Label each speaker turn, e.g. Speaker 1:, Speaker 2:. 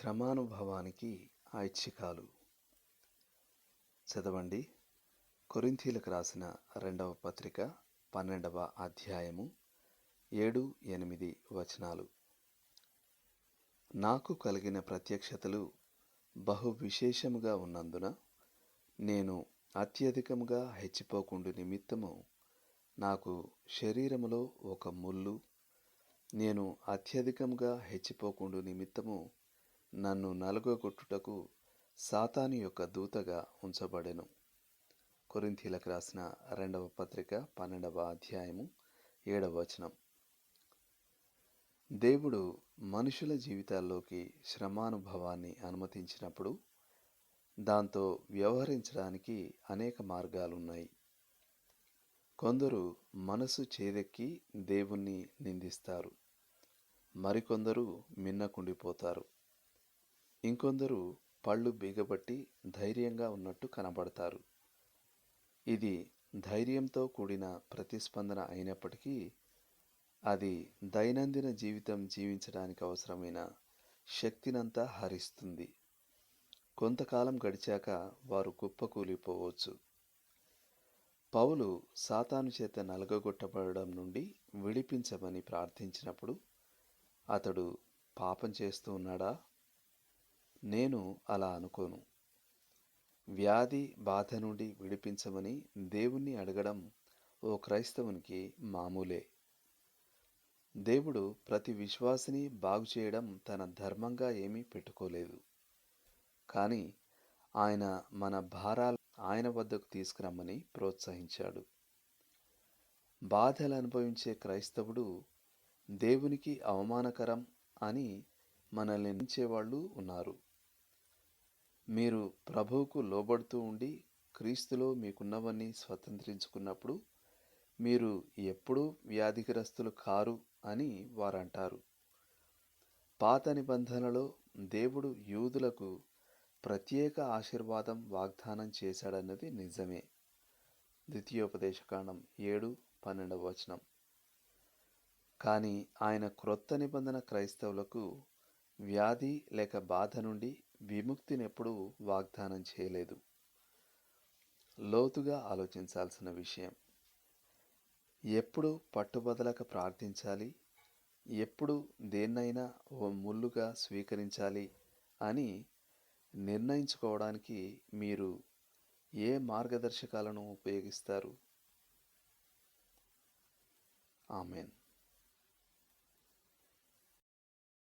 Speaker 1: శ్రమానుభవానికి ఐచ్ఛికాలు. చదవండి. కొరింథీలకు రాసిన 2వ పత్రిక 12వ అధ్యాయము 7-8 వచనాలు. నాకు కలిగిన ప్రత్యక్షతలు బహు విశేషముగా ఉన్నందున నేను అత్యధికముగా హెచ్చిపోకుండు నిమిత్తము నాకు శరీరములో ఒక ముల్లు, నేను అత్యధికముగా హెచ్చిపోకుండు నిమిత్తము నన్ను నలుగగొట్టుటకు సాతాను యొక్క దూతగా ఉంచబడెను. కొరింథీలకు రాసిన 2వ పత్రిక 12వ అధ్యాయము 7వ వచనం. దేవుడు మనుషుల జీవితాల్లోకి శ్రమానుభవాన్ని అనుమతించినప్పుడు దాంతో వ్యవహరించడానికి అనేక మార్గాలున్నాయి. కొందరు మనసు చేదెక్కి దేవుణ్ణి నిందిస్తారు, మరికొందరు మిన్నకుండిపోతారు, ఇంకొందరు పళ్ళు బిగబట్టి ధైర్యంగా ఉన్నట్టు కనబడతారు. ఇది ధైర్యంతో కూడిన ప్రతిస్పందన అయినప్పటికీ అది దైనందిన జీవితం జీవించడానికి అవసరమైన శక్తినంతా హరిస్తుంది. కొంతకాలం గడిచాక వారు కుప్పకూలిపోవచ్చు. పౌలు సాతాను చేత నలగగొట్టబడడం నుండి విడిపించమని ప్రార్థించినప్పుడు అతడు పాపం చేస్తూ ఉన్నాడా? నేను అలా అనుకోను. వ్యాధి బాధ నుండి విడిపించమని దేవుణ్ణి అడగడం ఓ క్రైస్తవునికి మామూలే. దేవుడు ప్రతి విశ్వాసిని బాగుచేయడం తన ధర్మంగా ఏమీ పెట్టుకోలేదు. కానీ ఆయన మన భారాలు ఆయన వద్దకు తీసుకురమ్మని ప్రోత్సహించాడు. బాధలు అనుభవించే క్రైస్తవుడు దేవునికి అవమానకరం అని మనల్ని నిందించేవాళ్ళు ఉన్నారు. మీరు ప్రభువుకు లోబడుతూ ఉండి క్రీస్తులో మీకున్నవన్నీ స్వతంత్రించుకున్నప్పుడు మీరు ఎప్పుడూ వ్యాధిగ్రస్తులు కారు అని వారంటారు. పాత నిబంధనలో దేవుడు యూదులకు ప్రత్యేక ఆశీర్వాదం వాగ్దానం చేశాడన్నది నిజమే. ద్వితీయోపదేశకాండం 7:12 వచనం. కానీ ఆయన క్రొత్త నిబంధన క్రైస్తవులకు వ్యాధి లేక బాధ నుండి విముక్తినెప్పుడూ వాగ్దానం చేయలేదు. లోతుగా ఆలోచించాల్సిన విషయం. ఎప్పుడు పట్టుబదలక ప్రార్థించాలి, ఎప్పుడు దేన్నైనా ఓ ముల్లుగా స్వీకరించాలి అని నిర్ణయించుకోవడానికి మీరు ఏ మార్గదర్శకాలను ఉపయోగిస్తారు? ఆమెన్.